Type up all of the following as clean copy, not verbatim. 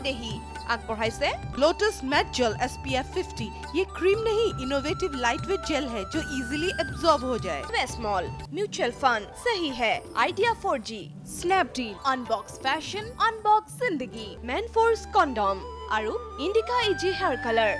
वैदेही আগবঢ়াইছে lotus mat jail SPF 50। ये cream नहीं, इनोवेटिव लाइटवेट जेल है जो इजीली एब्जॉर्ब हो जाए। स्मॉल म्यूचुअल फंड सही है idea 4G Snapdeal unbox fashion unbox जिंदगी मैन फोर्स कॉन्डम আৰু इंडिका इजी हेयर कलर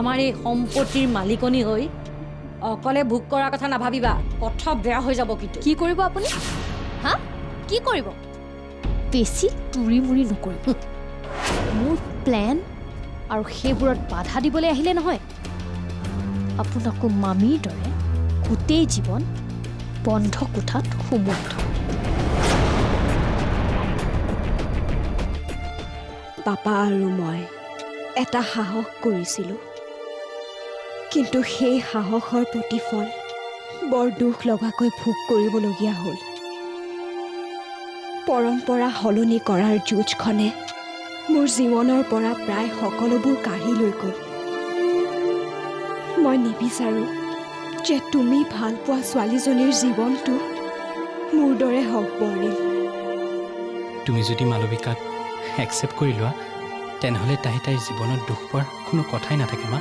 আমাৰ এই সম্পত্তিৰ মালিকনী হৈ অকলে ভোগ কৰাৰ কথা নাভাবিবা কথা বেয়া হৈ যাব কিন্তু কি কৰিব আপুনি হা কি কৰিব বেছি টুৰি মুৰি নকৰিব মোৰ প্ল্যান আৰু সেইবোৰত বাধা দিবলৈ আহিলে নহয় আপোনাকো মামীৰ দৰে গোটেই জীৱন বন্ধ কোঠাত সোমোৱাই থ'ব পাপা আৰু মই এটা সাহস কৰিছিলোঁ কিন্তু সেই সাহসৰ প্ৰতিফল বৰ দুখ লগাকৈ ভোগ কৰিবলগীয়া হ'ল পৰম্পৰা সলনি কৰাৰ যুঁজখনে মোৰ জীৱনৰ পৰা প্ৰায় সকলোবোৰ কাঢ়ি লৈ গ'ল মই নিবিচাৰোঁ যে তুমি ভাল পোৱা ছোৱালীজনীৰ জীৱনটো মোৰ দৰে হওক বৰ্ণিল তুমি যদি মালবিকাক একচেপ্ট কৰি লোৱা তেনেহ'লে তাইৰ জীৱনত দুখ পোৱাৰ কোনো কথাই নাথাকে মা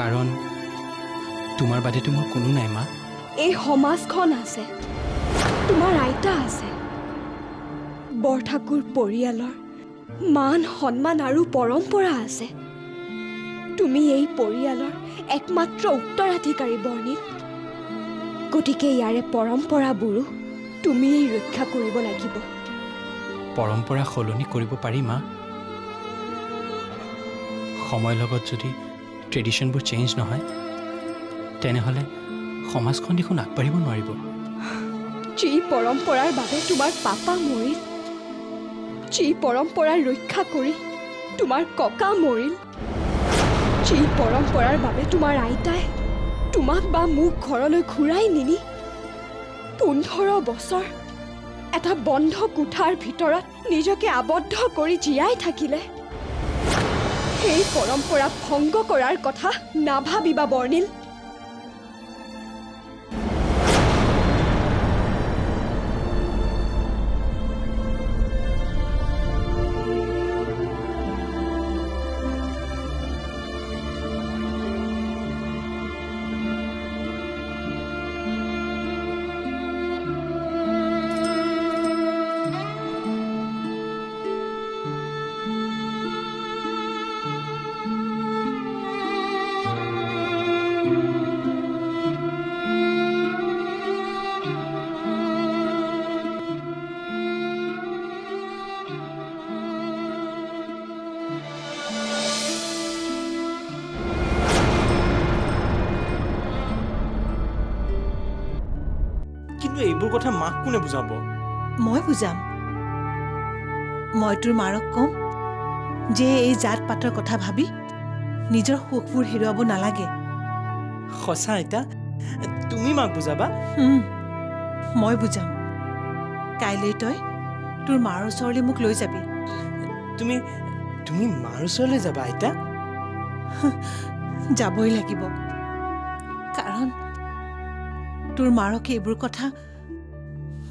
কাৰণ তোমাৰ বাদেতো মোৰ কোনো নাই মা এই সমাজখন আছে তোমাৰ আইতা আছে বৰঠাকুৰ পৰিয়ালৰ মান সন্মান আৰু পৰম্পৰা আছে তুমি এই পৰিয়ালৰ একমাত্ৰ উত্তৰাধিকাৰী বৰ্ণিল গতিকে ইয়াৰে পৰম্পৰাবোৰো তুমিয়েই ৰক্ষা কৰিব লাগিব পৰম্পৰা সলনি কৰিব পাৰি মা সময়ৰ লগত যদি ট্ৰেডিশ্যনবোৰ চেঞ্জ নহয় তেনেহ'লে সমাজখন দেখোন আগবাঢ়িব নোৱাৰিব যি পৰম্পৰাৰ বাবে তোমাৰ পাপা মৰিল যি পৰম্পৰা ৰক্ষা কৰি তোমাৰ ককা মৰিল যি পৰম্পৰাৰ বাবে তোমাৰ আইতাই তোমাক বা মোক ঘৰলৈ ঘূৰাই নিনি 15 বছৰ এটা বন্ধ কোঠাৰ ভিতৰত নিজকে আবদ্ধ কৰি জীয়াই থাকিলে সেই পৰম্পৰা ভংগ কৰাৰ কথা নাভাবিবা বৰ্ণিল কিন্তু এইবোৰ কথা মাক কোনে বুজাব মই বুজাম মই তোৰ মাৰক কম যে এই জাত পাতৰ কথা ভাবি নিজৰ সুখবোৰ হেৰুৱাব নালাগে সঁচা আইতা তুমি মাক বুজাবা মই বুজাম কাইলৈ তই তোৰ মাৰ ওচৰলৈ মোক লৈ যাবি তুমি মাৰ ওচৰলৈ যাবা আইতা যাবই লাগিব কাৰণ তোৰ মাৰক এইবোৰ কথা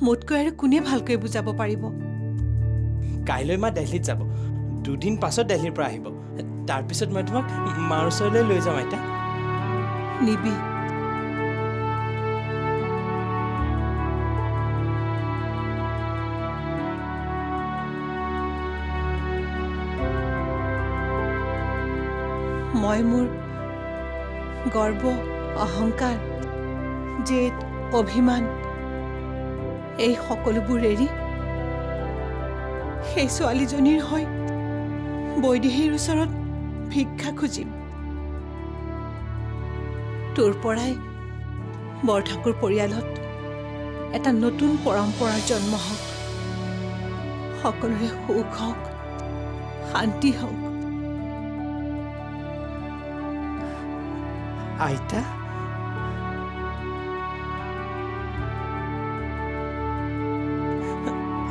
মোতকৈ আৰু কোনে ভালকৈ বুজাব পাৰিব কাইলৈ মা দিল্লীত যাব 2 দিন পাছত দিল্লীৰ পৰা আহিব তাৰপিছত মই তোমাক মাৰ ওচৰলৈ লৈ যাম আইতা নিবি মই মোৰ গৰ্ব অহংকাৰ জেদ অভিমান এই সকলোবোৰ এৰি সেই ছোৱালীজনীৰ হৈ বৈদেহীৰ ওচৰত ভিক্ষা খুজিম তোৰ পৰাই বৰঠাকুৰ পৰিয়ালত এটা নতুন পৰম্পৰাৰ জন্ম হওক সকলোৰে সুখ হওক শান্তি হওক আইতা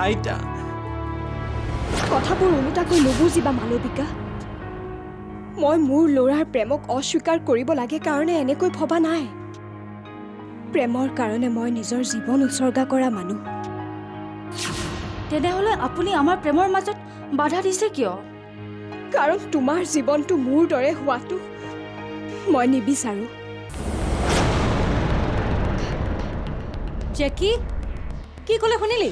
আইতা কথাবোৰ ওলোটাকৈ নুবুজিবা মালবিকা মই মোৰ ল'ৰাৰ প্ৰেমক অস্বীকাৰ কৰিব লাগে কাৰণে এনেকৈ ভবা নাই প্ৰেমৰ কাৰণে মই নিজৰ জীৱন উচৰ্গা কৰা মানুহ তেনেহ'লে আপুনি আমাৰ প্ৰেমৰ মাজত বাধা দিছে কিয় কাৰণ তোমাৰ জীৱনটো মোৰ দৰে হোৱাটো মই নিবিচাৰোঁ জেকি কি ক'লে শুনিলি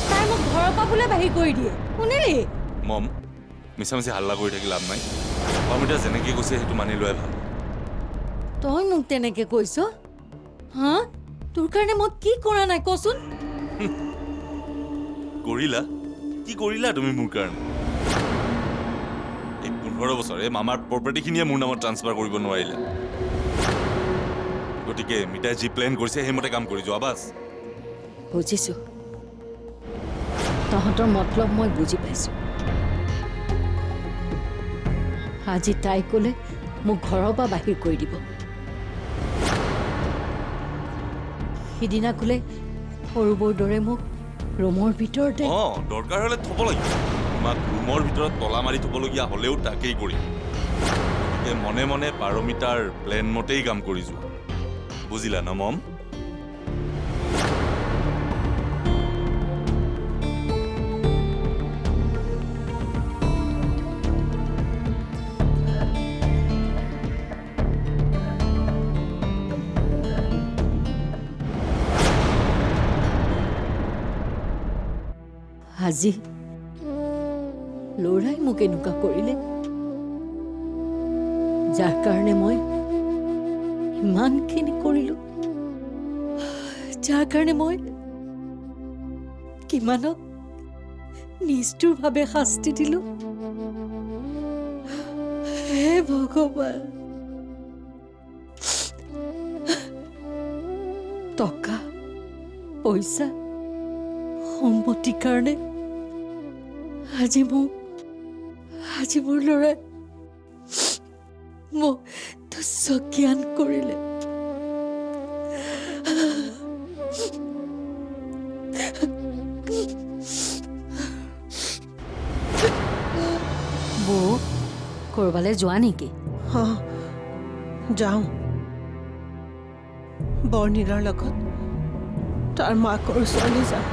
তাই মোক ঘৰৰ পৰা বোলে বাহিৰ কৰি দিয়ে শুনিলি মম মিছামিছি হাল্লা কৰি থাকি লাভ নাই অমিতা যেনেকৈ কৈছে সেইটো মানি লোৱাই ভাল তই মোক তেনেকে কৈছ হা তোৰ কাৰণে মই কি কৰা নাই কচোন কৰিলা কি কৰিলা তুমি মোৰ কাৰণে এই 15 বছৰে মামাৰ প্ৰপাৰ্টিখিনিয়ে মোৰ নামত ট্ৰান্সফাৰ কৰিব নোৱাৰিলা গতিকে মিতাই যি প্লেন কৰিছে সেইমতে কাম কৰি যোৱা বাছ বুজিছোঁ তহঁতৰ মতলব মই বুজি পাইছোঁ আজি তাই ক'লে মোক ঘৰৰ পৰা বাহিৰ কৰি দিব সিদিনা ক'লে সৰুবৰ দৰে মোক ৰুমৰ ভিতৰতে দৰকাৰ হ'লে থ'ব লাগিব তোমাক ৰুমৰ ভিতৰত তলা মাৰি থ'বলগীয়া হ'লেও তাকেই কৰিম গতিকে মনে মনে পাৰমিতাৰ প্লেন মতেই কাম কৰি যোৱা বুজিলা ন মম আজি ল'ৰাই মোক এনেকুৱা কৰিলে যাৰ কাৰণে মই ইমানখিনি কৰিলোঁ যাৰ কাৰণে মই কিমানক নিষ্ঠুৰভাৱে শাস্তি দিলোঁ হে ভগৱান টকা পইচা সম্পত্তিৰ কাৰণে আজি মোৰ ল'ৰাই মোক তুচ্ছ জ্ঞান কৰিলে বৌ ক'ৰবালৈ যোৱা নেকি যাওঁ বৰ্ণিলৰ লগত তাৰ মাকৰ ওচৰলৈ যাওঁ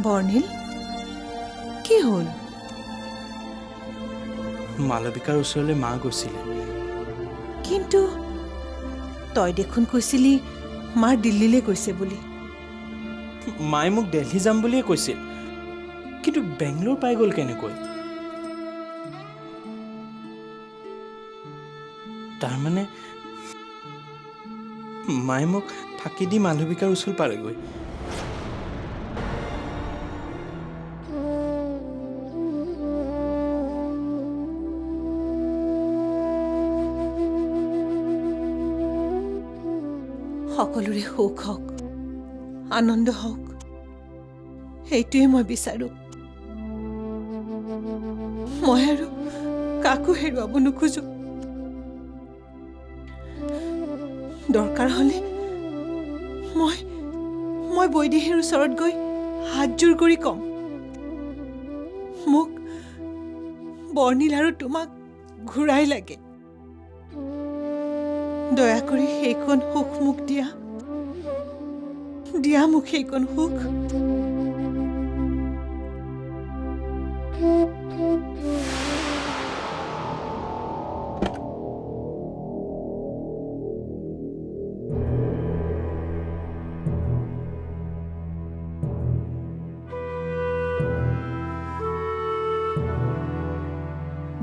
বৰ্ণিল কি হ'ল মালবিকাৰ ওচৰলৈ মা গৈছিলে কিন্তু তই দেখোন কৈছিলি মাৰ দিল্লীলৈ গৈছে বুলি মায়ে মোক দিল্লী যাম বুলিয়ে কৈছিল কিন্তু বেংগলোৰ পাই গ'ল কেনেকৈ তাৰমানে মায়ে মোক ফাঁকি দি মালবিকাৰ ওচৰ পালেগৈ সকলোৰে সুখ হওক আনন্দ হওক সেইটোৱে মই বিচাৰোঁ মই আৰু কাকো হেৰুৱাব নোখোজো। দৰকাৰ হ'লে মই বৈদেহীৰ ওচৰত গৈ হাতযোৰ কৰি কম, মোক বৰ্ণিল আৰু তোমাক ঘূৰাই লাগে। দয়া কৰি সেইকণ সুখ মোক দিয়া মোক সেইকণ সুখ।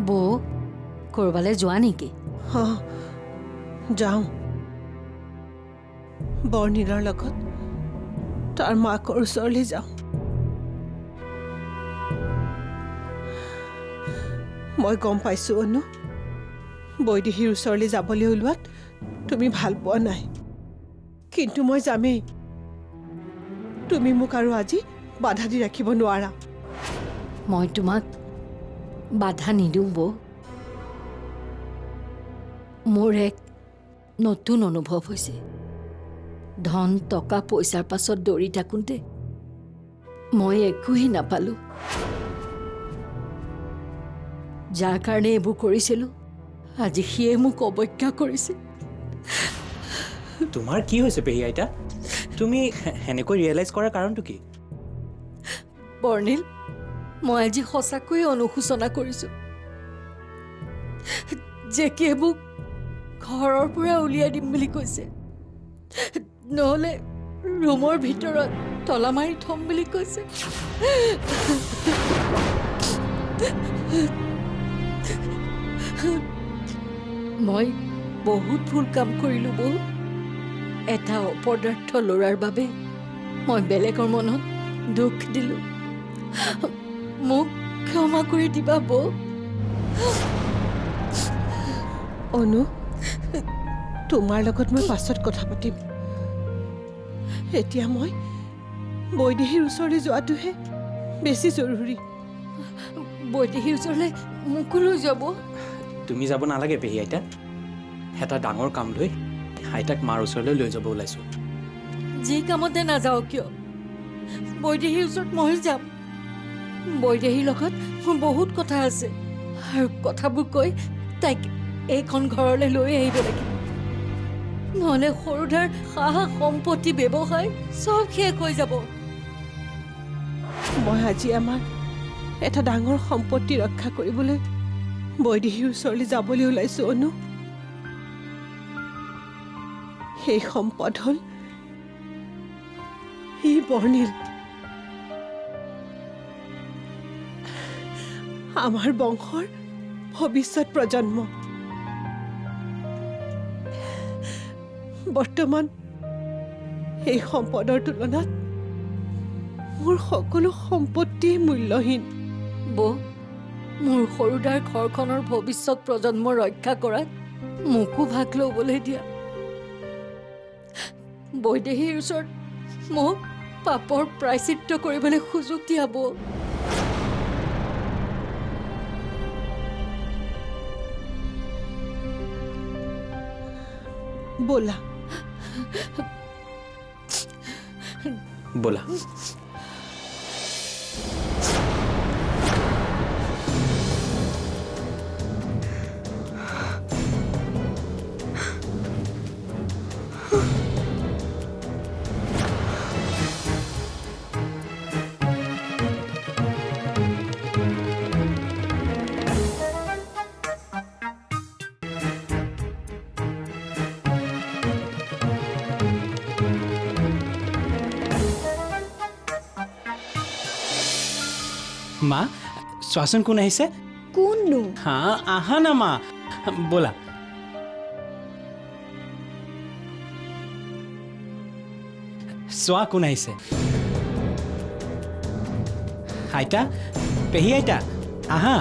বৌ ক'ৰবালৈ যোৱা নেকি? যাওঁ, বৰ্ণিলৰ লগত তাৰ মাকৰ ওচৰলৈ যাওঁ। মই গম পাইছোঁ অনু, বৈদেহীৰ ওচৰলৈ যাবলৈ ওলোৱাত তুমি ভাল পোৱা নাই, কিন্তু মই যামেই। তুমি মোক আৰু আজি বাধা দি ৰাখিব নোৱাৰা। মই তোমাক বাধা নিদিওঁ বৌ। মোৰ এক নতুন অনুভৱ হৈছে। ধন টকা পইচাৰ পাছত দৌৰি থাকোঁতে মই একোৱেই নাপালোঁ। যাৰ কাৰণে এইবোৰ কৰিছিলোঁ, আজি সিয়ে মোক অৱজ্ঞা কৰিছে। তোমাৰ কি হৈছে পেহী আইতা? তুমি সেনেকৈ ৰিয়েলাইজ কৰাৰ কাৰণটো কি? বৰ্ণিল, মই আজি সঁচাকৈয়ে অনুশোচনা কৰিছোঁ। জেকিয়ে মোক ঘৰৰ পৰা উলিয়াই দিম বুলি কৈছে, নহ'লে ৰুমৰ ভিতৰত তলা মাৰি থ'ম বুলি কৈছে। মই বহুত ভুল কাম কৰিলোঁ বৌ। এটা অপদাৰ্থ ল'ৰাৰ বাবে মই বেলেগৰ মনত দুখ দিলোঁ। মোক ক্ষমা কৰি দিবা বৌ। অনু, তোমাৰ লগত মই পাছত কথা পাতিম। এতিয়া মই বৈদেহীৰ ওচৰলৈ যোৱাটোহে বেছি জৰুৰী। বৈদেহীৰ ওচৰলৈ মোকো লৈ যাব। তুমি যাব নালাগে পেহী আইতা। এটা ডাঙৰ কাম লৈ আইতাক মাৰ ওচৰলৈ লৈ যাব ওলাইছোঁ। যি কামতে নাযাওঁ কিয়, বৈদেহীৰ ওচৰত মই যাম। বৈদেহীৰ লগত মোৰ বহুত কথা আছে, আৰু কথাবোৰ কৈ তাইক এইখন ঘৰলৈ লৈ আহিব লাগিব। নহ'লে সৰুধাৰ সম্পত্তি ব্যৱসায় চব শেষ হৈ যাব। মই আজি আমাৰ এটা ডাঙৰ সম্পত্তি ৰক্ষা কৰিবলৈ বৈদেহীৰ ওচৰলৈ যাবলৈ ওলাইছোঁ অনু। সেই সম্পদ হ'ল এই বৰ্ণিল। আমাৰ বংশৰ ভৱিষ্যত প্ৰজন্ম। বৰ্তমান এই সম্পদৰ তুলনাত মোৰ সকলো সম্পত্তিয়ে মূল্যহীন। বৌ, মোৰ সৰুদাৰ ঘৰখনৰ ভৱিষ্যত প্ৰজন্ম ৰক্ষা কৰাত মোকো ভাগ ল'বলৈ দিয়া। বৈদেহীৰ ওচৰত মোক পাপৰ প্ৰায়চিত্ৰ কৰিবলৈ সুযোগ দিয়া বৌ। ব'লা ব'লা। মা, চোৱাচোন কোন আহিছে। কোননো? হা, আহা না মা, ব'লা। চোৱা কোন আহিছে। আইতা, পেহী আইতা, আহা।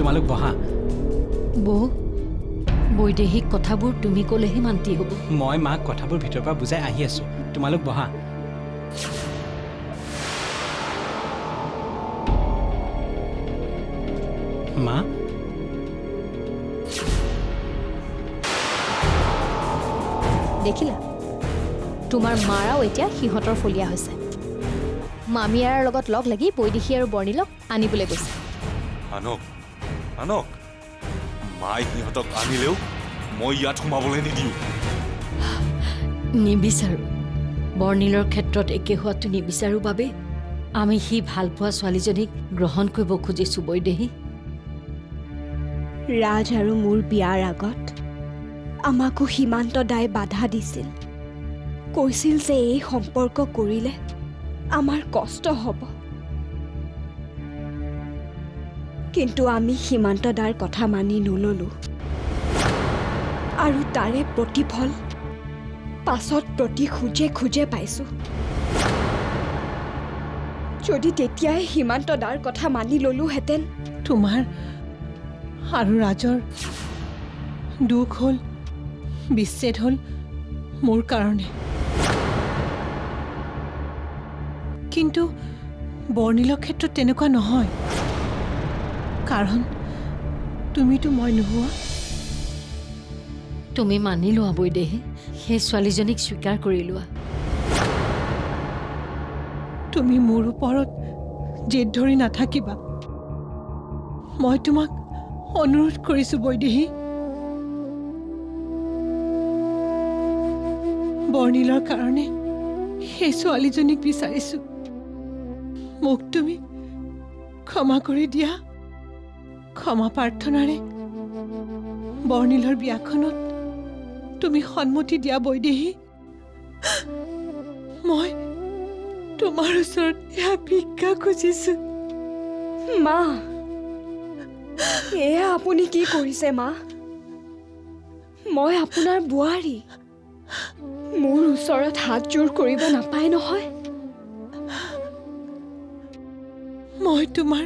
তোমালোক বহা। বৌ বৈদেহীক কথাবোৰ তুমি ক'লেহে মান্তি হ'ব। মই মাক কথাবোৰ ভিতৰৰ পৰা বুজাই আহি আছোঁ, তোমালোক বহা। মা, দেখিলা তোমাৰ মাৰাও এতিয়া সিহঁতৰ ফলীয়া হৈছে। মামীয়াৰ লগত লগ লাগি বৈদেহী আৰু বৰ্ণিলক আনিবলৈ গৈছে। আনক আনক মাই সিহঁতক আনিলেও মই ইয়াত সোমাবলৈ নিদিওঁ। নিবিচাৰোঁ। বৰ্ণিলৰ ক্ষেত্ৰত একে হোৱাটো নিবিচাৰোঁ বাবে আমি সি ভাল পোৱা ছোৱালীজনীক গ্ৰহণ কৰিব খুজিছোঁ বৈদেহী। ৰাজ আৰু মোৰ বিয়াৰ আগত আমাকো সীমান্ত দাই বাধা দিছিল, কৈছিল যে এই সম্পৰ্ক কৰিলে আমাৰ কষ্ট হ'ব। কিন্তু আমি সীমান্ত দাৰ কথা মানি নললোঁ আৰু তাৰে প্ৰতিফল পাছত প্ৰতি খোজে পাইছোঁ। যদি তেতিয়াই সীমান্ত দাৰ কথা মানি ললোহেঁতেন, তোমাৰ আৰু ৰাজৰ দুখ হ'ল, বিচ্ছেদ হ'ল মোৰ কাৰণে। কিন্তু বৰ্ণিলৰ ক্ষেত্ৰত তেনেকুৱা নহয়, কাৰণ তুমিতো মই নোহোৱা। তুমি মানি লোৱা বৈদেহী, সেই ছোৱালীজনীক স্বীকাৰ কৰি লোৱা। তুমি মোৰ ওপৰত জেদ ধৰি নাথাকিবা। মই তোমাক অনুৰোধ কৰিছোঁ বৈদেহী, বৰ্ণিলৰ কাৰণে সেই ছোৱালীজনীক বিচাৰিছোঁ। মোক তুমি ক্ষমা কৰি দিয়া। ক্ষমা প্ৰাৰ্থনাৰে বৰ্ণিলৰ বিয়াখনত তুমি সন্মতি দিয়া বৈদেহী। মই তোমাৰ ওচৰত এয়া ভিক্ষা খুজিছোঁ। মা, এয়া আপুনি কি কৰিছে মা? মই আপোনাৰ বোৱাৰী, মোৰ ওচৰত হাত জোৰ কৰিব নাপায় নহয়। মই তোমাৰ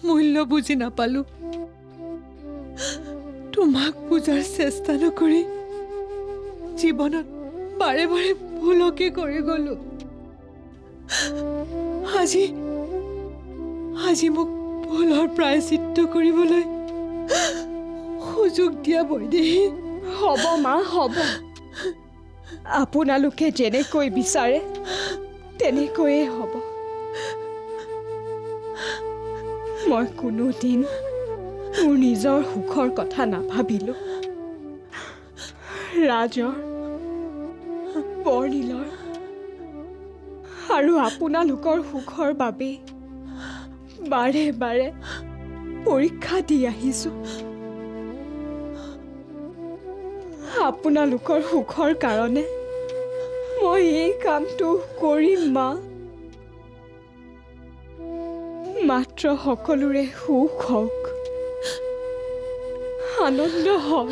মূল্য বুজি নাপালো। তোমাক বুজাৰ চেষ্টা নকৰি জীৱনত বাৰে বাৰে ভুলকে কৰি গলো। আজি মোক ভুলৰ প্ৰায়চিত্ত কৰিবলৈ সুযোগ দিয়া বৈদেহী। হ'ব মা, হ'ব। আপোনালোকে যেনেকৈ বিচাৰে তেনেকৈয়ে হ'ব। মই কোনোদিন মোৰ নিজৰ সুখৰ কথা নাভাবিলোঁ। ৰাজৰ, বৰ্ণিলৰ আৰু আপোনালোকৰ সুখৰ বাবে বাৰে বাৰে পৰীক্ষা দি আহিছোঁ। আপোনালোকৰ সুখৰ কাৰণে মই এই কামটো কৰিম মা। মাত্ৰ সকলোৰে সুখ হওক, আনন্দ হওক।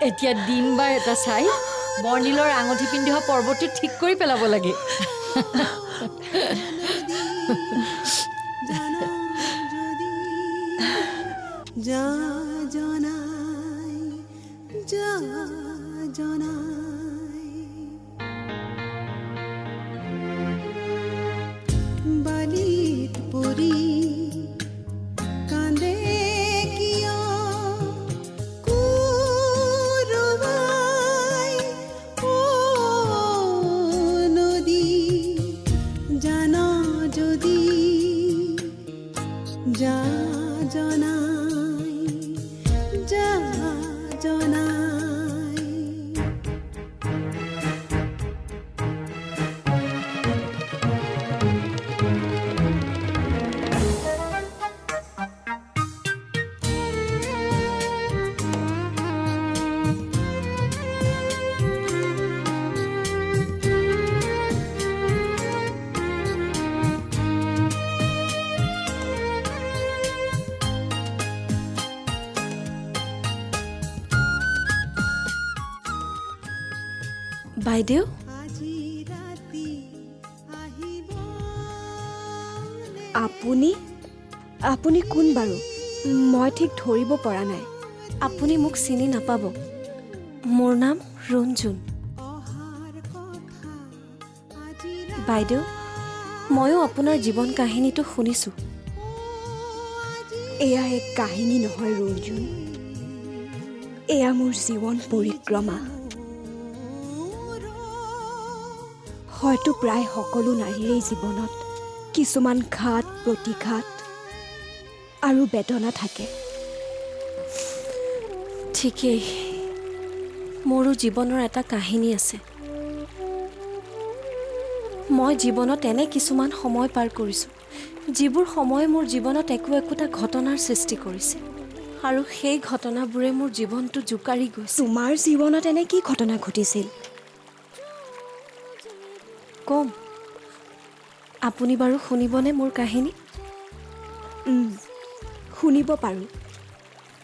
এতিয়া দিন বাৰ এটা চাই বৰ্ণিলৰ আঙুঠি পিন্ধি হোৱা পৰ্বটো ঠিক কৰি পেলাব লাগে। বালিত পৰি কান্দে কিয় কুৰুবাই, ও নদী জানা যদি যা জনাই, যা জনাই। বাইদেউ আজি ৰাতি আহিব আপুনি আপুনি কোন বাৰু মই ঠিক ধৰিব পৰা নাই আপুনি মোক চিনি নাপাব মোৰ নাম ৰঞ্জুন অহাৰ কথা আজি বাইদেউ ময়ো আপোনাৰ জীৱন কাহিনীটো শুনিছোঁ এয়া এক কাহিনী নহয় ৰঞ্জুন এয়া মোৰ জীৱন পৰিক্ৰমা হয়তো প্ৰায় সকলো নাৰীৰেই জীৱনত কিছুমান ঘাত প্ৰতিঘাত আৰু বেদনা থাকে ঠিকেই মোৰো জীৱনৰ এটা কাহিনী আছে মই জীৱনত এনে কিছুমান সময় পাৰ কৰিছোঁ যিবোৰ সময় মোৰ জীৱনত একোটা ঘটনাৰ সৃষ্টি কৰিছে আৰু সেই ঘটনাবোৰে মোৰ জীৱনটো জোকাৰি গৈছে তোমাৰ জীৱনত এনে কি ঘটনা ঘটিছিল কম আপুনি বাৰু শুনিবনে মোৰ কাহিনী শুনিব পাৰোঁ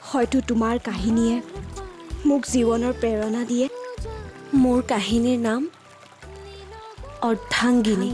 হয়তো তোমাৰ কাহিনীয়ে মোক জীৱনৰ প্ৰেৰণা দিয়ে মোৰ কাহিনীৰ নাম অৰ্ধাংগিনী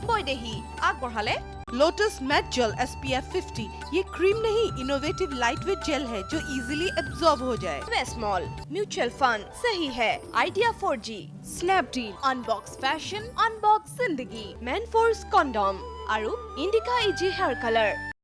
বৈদেহী আগবঢ়ালে लोटस मैट जेल SPF 50 ये क्रीम नहीं इनोवेटिव लाइटवेट जेल है जो इजीली एब्जॉर्ब हो जाए स्मॉल म्यूचुअल फंड सही है idea 4G Snapdeal unbox fashion unbox जिंदगी मैनफोर्स कॉन्डम और इंडिका इजी हेयर कलर